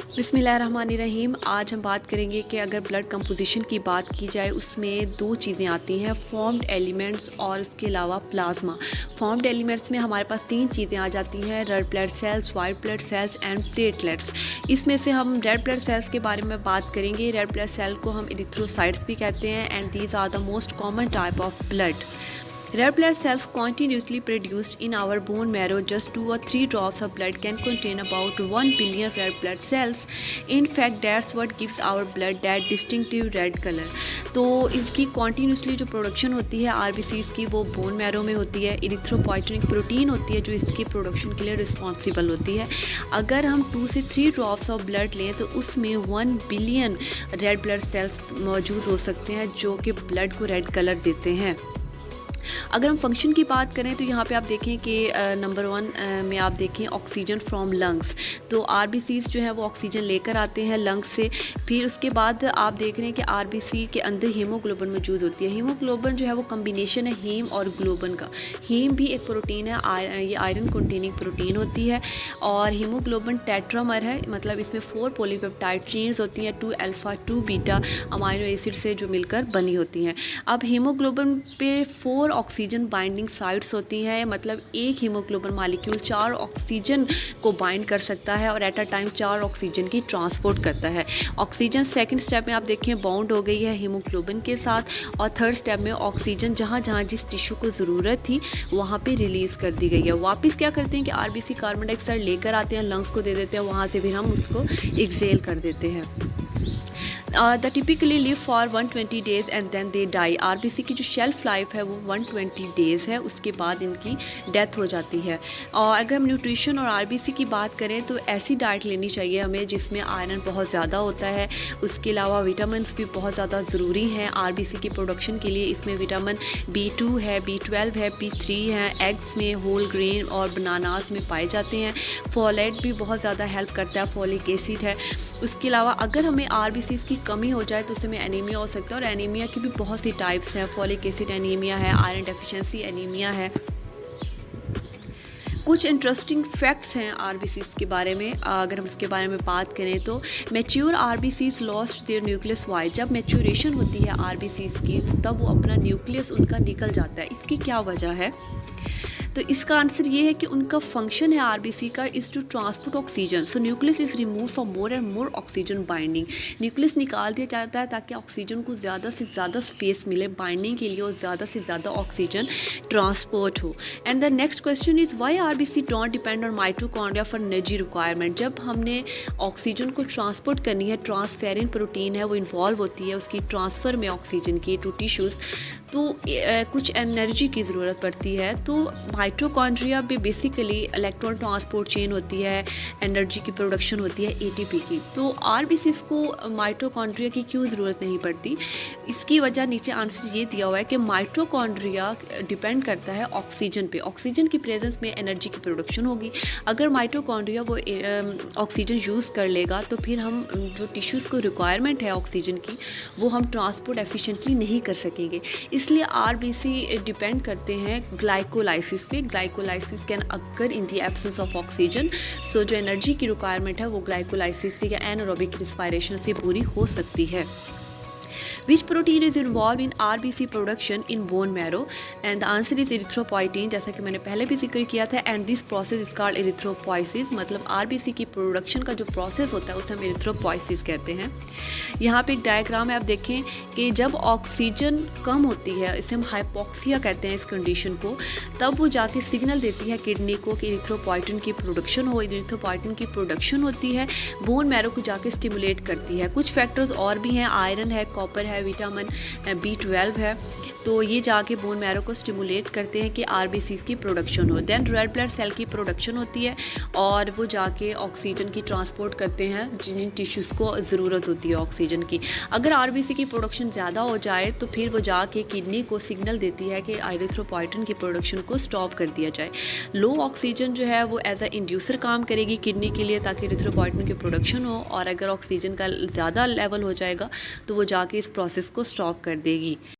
बिस्मिल्लाहिर्रहमानिर्रहीम। आज हम बात करेंगे कि अगर ब्लड कंपोजिशन की बात की जाए उसमें दो चीज़ें आती हैं, फॉर्म्ड एलिमेंट्स और उसके अलावा प्लाज्मा। फॉर्म्ड एलिमेंट्स में हमारे पास तीन चीज़ें आ जाती हैं, red blood cells, white blood cells and platelets. इसमें से हम रेड ब्लड सेल्स के बारे में बात करेंगे। रेड ब्लड सेल को हम इरिथ्रोसाइट्स भी कहते हैं and these are the most common type of blood. Red blood cells continuously produced in our bone marrow. Just 2 or 3 drops of blood can contain about 1 billion red blood cells. In fact, that's what gives our blood that distinctive red color. तो इसकी continuously जो production होती है RBCs की, वो bone marrow में होती है। इरिथ्रोपोइटिन प्रोटीन होती है जो इसकी प्रोडक्शन के लिए रिस्पॉन्सिबल होती है। अगर हम 2 से 3 ड्रॉप्स ऑफ ब्लड लें तो उसमें 1 बिलियन रेड ब्लड सेल्स मौजूद हो सकते हैं जो कि ब्लड को रेड कलर देते हैं। अगर हम फंक्शन की बात करें तो यहाँ पे आप देखें कि नंबर 1 में आप देखें ऑक्सीजन फ्रॉम लंग्स। तो RBCs जो है वो ऑक्सीजन लेकर आते हैं लंग्स से। फिर उसके बाद आप देख रहे हैं कि RBC के अंदर हीमोग्लोबिन मौजूद होती है। हीमोग्लोबिन जो है वो कम्बिनेशन है हीम और ग्लोबिन का। हीम भी एक प्रोटीन है, ये आयरन कंटेनिंग प्रोटीन होती है। और हीमोग्लोबिन टेट्रामर है, मतलब इसमें 4 पॉलीपेप्टाइड चेन्स होती हैं, 2 अल्फा 2 बीटा अमाइनो एसिड से जो मिलकर बनी होती हैं। अब हीमोग्लोबिन पे 4 ऑक्सीजन बाइंडिंग साइट्स होती हैं, मतलब एक हीमोग्लोबिन मॉलिक्यूल 4 ऑक्सीजन को बाइंड कर सकता है और एट अ टाइम 4 ऑक्सीजन की ट्रांसपोर्ट करता है। ऑक्सीजन सेकंड स्टेप में आप देखें बाउंड हो गई है हीमोग्लोबिन के साथ, और थर्ड स्टेप में ऑक्सीजन जहाँ जहाँ जिस टिश्यू को ज़रूरत थी वहाँ पे रिलीज़ कर दी गई है। वापस क्या करते हैं कि RBC कार्बन डाइऑक्साइड लेकर आते हैं, लंग्स को दे देते हैं, वहाँ से फिर हम उसको एक्सेल कर देते हैं। They typically live for 120 days and then they die. RBC की जो शेल्फ लाइफ है वो 120 डेज़ है, उसके बाद इनकी डेथ हो जाती है। और अगर हम न्यूट्रिशन और RBC की बात करें तो ऐसी डाइट लेनी चाहिए हमें जिसमें आयरन बहुत ज़्यादा होता है। उसके अलावा विटामिन भी बहुत ज़्यादा ज़रूरी हैं RBC की प्रोडक्शन के लिए। इसमें विटामिन B2 है, B12 है, B3 है, एग्स में, होल ग्रेन और बनानास में पाए जाते हैं। फोलेट भी बहुत ज़्यादा हेल्प करता है, फोलिक एसिड है। उसके अलावा अगर हमें RBCs की कमी हो जाए तो उसमें एनीमिया हो सकता है, और एनीमिया की भी बहुत सी टाइप्स हैं। फॉलिक एसिड एनीमिया है, आयरन डेफिशिएंसी एनीमिया है। कुछ इंटरेस्टिंग फैक्ट्स हैं RBCs के बारे में। अगर हम इसके बारे में बात करें तो mature RBCs lost their nucleus wide. जब मैच्योरेशन होती है RBCs की तो तब वो अपना न्यूक्लियस उनका निकल जाता है। इसकी क्या वजह है? तो इसका आंसर ये है कि उनका फंक्शन है RBC का is to transport oxygen. So nucleus is remove for more and more oxygen binding. Nucleus निकाल दिया जाता है ताकि ऑक्सीजन को ज़्यादा से ज़्यादा स्पेस मिले बाइंडिंग के लिए और ज़्यादा से ज़्यादा ऑक्सीजन ट्रांसपोर्ट हो। And the next question is why RBC don't depend on mitochondria for energy requirement. जब हमने ऑक्सीजन को ट्रांसपोर्ट करनी है, ट्रांसफेरिन प्रोटीन है वो इन्वॉल्व होती है उसकी ट्रांसफ़र में ऑक्सीजन की टू टिश्यूज़, तो कुछ एनर्जी की ज़रूरत पड़ती है। तो माइटोकॉन्ड्रिया भी बेसिकली इलेक्ट्रॉन ट्रांसपोर्ट चेन होती है, एनर्जी की प्रोडक्शन होती है ATP की। तो RBCs को माइटोकॉन्ड्रिया की क्यों ज़रूरत नहीं पड़ती? इसकी वजह नीचे आंसर ये दिया हुआ है कि माइटोकॉन्ड्रिया डिपेंड करता है ऑक्सीजन पे। ऑक्सीजन की प्रेजेंस में एनर्जी की प्रोडक्शन होगी। अगर माइटोकॉन्ड्रिया वो ऑक्सीजन यूज़ कर लेगा तो फिर हम जो टिश्यूज़ को रिक्वायरमेंट है ऑक्सीजन की वो हम ट्रांसपोर्ट एफिशिएंटली नहीं कर सकेंगे। इसलिए RBC डिपेंड करते हैं ग्लाइकोलाइसिस पे। Glycolysis can occur in the absence of oxygen. So जो एनर्जी की रिक्वायरमेंट है वो ग्लाइकोलाइसिस से या एनारोबिक रिस्पायरेशन से पूरी हो सकती है। Which protein is involved in RBC production in bone marrow? And the answer is erythropoietin, जैसा कि मैंने पहले भी जिक्र किया था। And this process is called erythropoiesis, मतलब RBC की प्रोडक्शन का जो प्रोसेस होता है उसे हम erythropoiesis कहते हैं। यहाँ पे एक डायग्राम है, आप देखें कि जब ऑक्सीजन कम होती है, इसे हम हाइपोक्सिया कहते हैं इस कंडीशन को, तब वो जाके सिग्नल देती है किडनी को कि इरिथ्रोपोइटिन की प्रोडक्शन हो। इरिथ्रोपोइटिन की प्रोडक्शन होती है, बोन मैरो को जाके स्टिमुलेट करती है। कुछ फैक्टर्स और भी हैं, आयरन है, कॉपर है, विटामिन B12 है, तो ये जाके बोन मैरो को स्टिमुलेट करते हैं कि RBCs की प्रोडक्शन हो। देन रेड ब्लड सेल की प्रोडक्शन होती है और वो जाके ऑक्सीजन की ट्रांसपोर्ट करते हैं जिन टिश्यूज़ को ज़रूरत होती है ऑक्सीजन की। अगर RBC की प्रोडक्शन ज़्यादा हो जाए तो फिर वो जाके किडनी को सिग्नल देती है कि इरिथ्रोपोइटिन की प्रोडक्शन को स्टॉप कर दिया जाए। लो ऑक्सीजन जो है वो एज अ इंड्यूसर काम करेगी किडनी के लिए ताकि इरिथ्रोपोइटिन की प्रोडक्शन हो, और अगर ऑक्सीजन का ज़्यादा लेवल हो जाएगा तो वो जाके इस प्रोसेस को स्टॉप कर देगी।